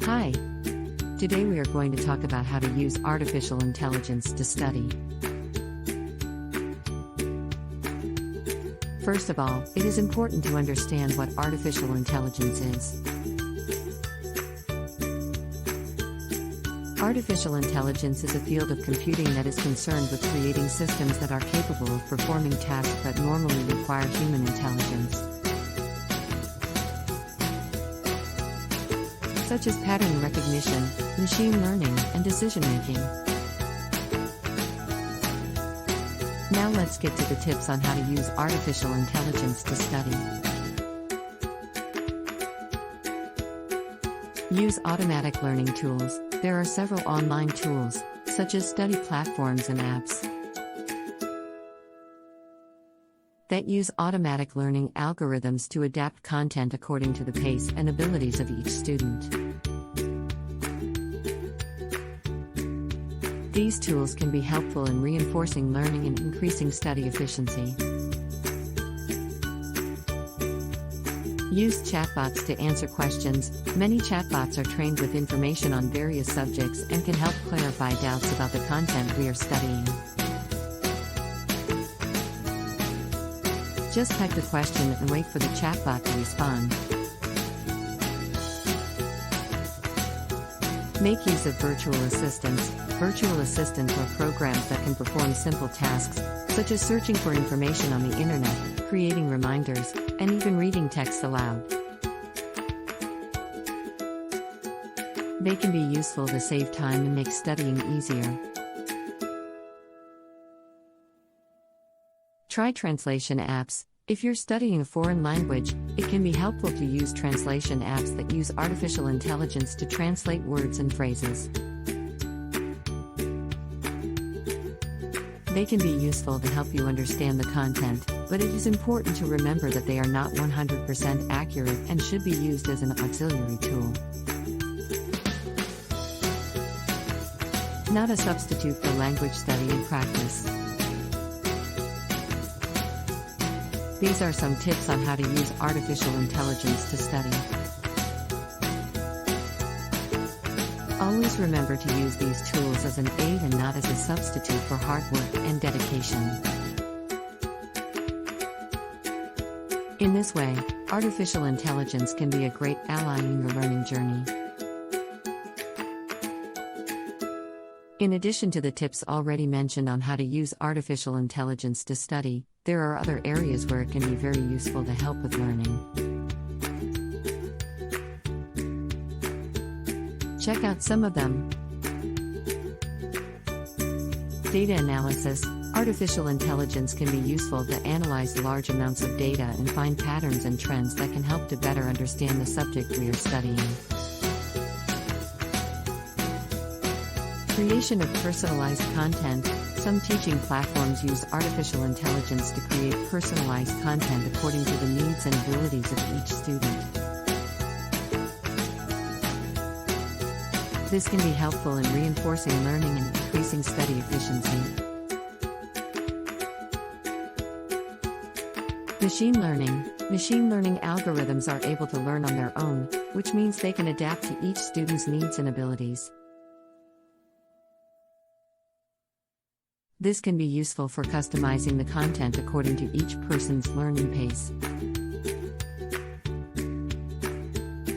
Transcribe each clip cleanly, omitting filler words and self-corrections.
Hi! Today we are going to talk about how to use artificial intelligence to study. First of all, it is important to understand what artificial intelligence is. Artificial intelligence is a field of computing that is concerned with creating systems that are capable of performing tasks that normally require human intelligence, such as pattern recognition, machine learning, and decision-making. Now let's get to the tips on how to use artificial intelligence to study. Use automatic learning tools. There are several online tools, such as study platforms and apps, that use automatic learning algorithms to adapt content according to the pace and abilities of each student. These tools can be helpful in reinforcing learning and increasing study efficiency. Use chatbots to answer questions. Many chatbots are trained with information on various subjects and can help clarify doubts about the content we are studying. Just type the question and wait for the chatbot to respond. Make use of virtual assistants. Virtual assistants are programs that can perform simple tasks, such as searching for information on the internet, creating reminders, and even reading text aloud. They can be useful to save time and make studying easier. Try translation apps. If you're studying a foreign language, it can be helpful to use translation apps that use artificial intelligence to translate words and phrases. They can be useful to help you understand the content, but it is important to remember that they are not 100% accurate and should be used as an auxiliary tool, not a substitute for language study and practice. These are some tips on how to use artificial intelligence to study. Always remember to use these tools as an aid and not as a substitute for hard work and dedication. In this way, artificial intelligence can be a great ally in your learning journey. In addition to the tips already mentioned on how to use artificial intelligence to study, there are other areas where it can be very useful to help with learning. Check out some of them. Data analysis. Artificial intelligence can be useful to analyze large amounts of data and find patterns and trends that can help to better understand the subject we are studying. Creation of personalized content. Some teaching platforms use artificial intelligence to create personalized content according to the needs and abilities of each student. This can be helpful in reinforcing learning and increasing study efficiency. Machine learning. Machine learning algorithms are able to learn on their own, which means they can adapt to each student's needs and abilities. This can be useful for customizing the content according to each person's learning pace.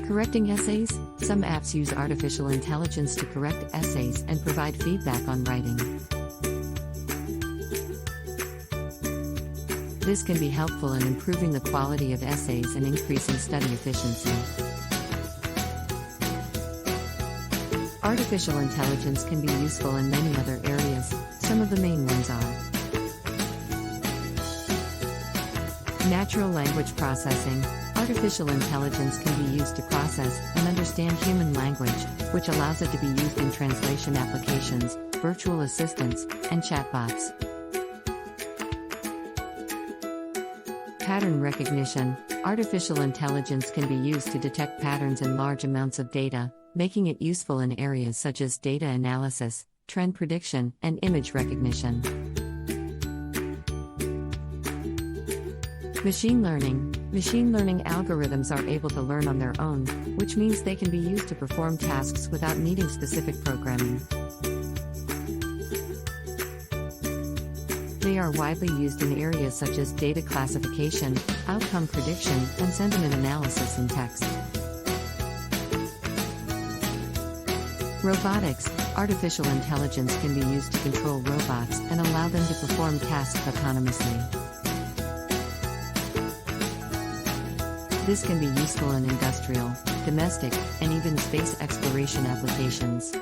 Correcting essays. Some apps use artificial intelligence to correct essays and provide feedback on writing. This can be helpful in improving the quality of essays and increasing study efficiency. Artificial intelligence can be useful in many other areas. Some of the main ones are natural language processing. Artificial intelligence can be used to process and understand human language, which allows it to be used in translation applications, virtual assistants, and chatbots. Pattern recognition. Artificial intelligence can be used to detect patterns in large amounts of data, making it useful in areas such as data analysis, trend prediction, and image recognition. Machine learning. Machine learning algorithms are able to learn on their own, which means they can be used to perform tasks without needing specific programming. They are widely used in areas such as data classification, outcome prediction, and sentiment analysis in text. Robotics. Artificial intelligence can be used to control robots and allow them to perform tasks autonomously. This can be useful in industrial, domestic, and even space exploration applications.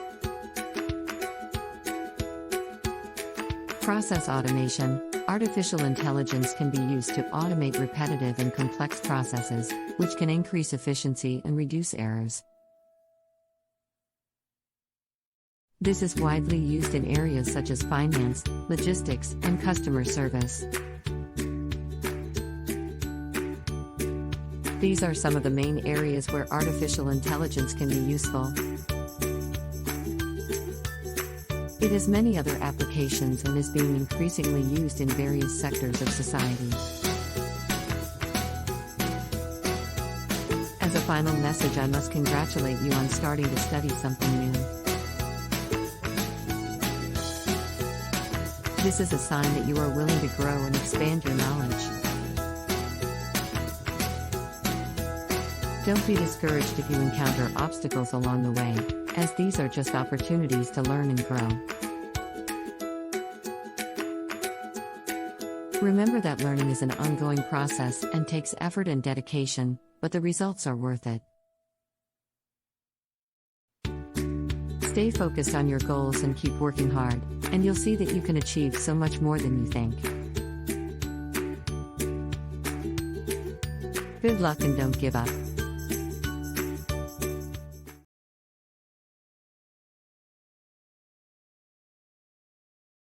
Process automation. Artificial intelligence can be used to automate repetitive and complex processes, which can increase efficiency and reduce errors. This is widely used in areas such as finance, logistics, and customer service. These are some of the main areas where artificial intelligence can be useful. It has many other applications and is being increasingly used in various sectors of society. As a final message, I must congratulate you on starting to study something new. This is a sign that you are willing to grow and expand your knowledge. Don't be discouraged if you encounter obstacles along the way, as these are just opportunities to learn and grow. Remember that learning is an ongoing process and takes effort and dedication, but the results are worth it. Stay focused on your goals and keep working hard, and you'll see that you can achieve so much more than you think. Good luck and don't give up.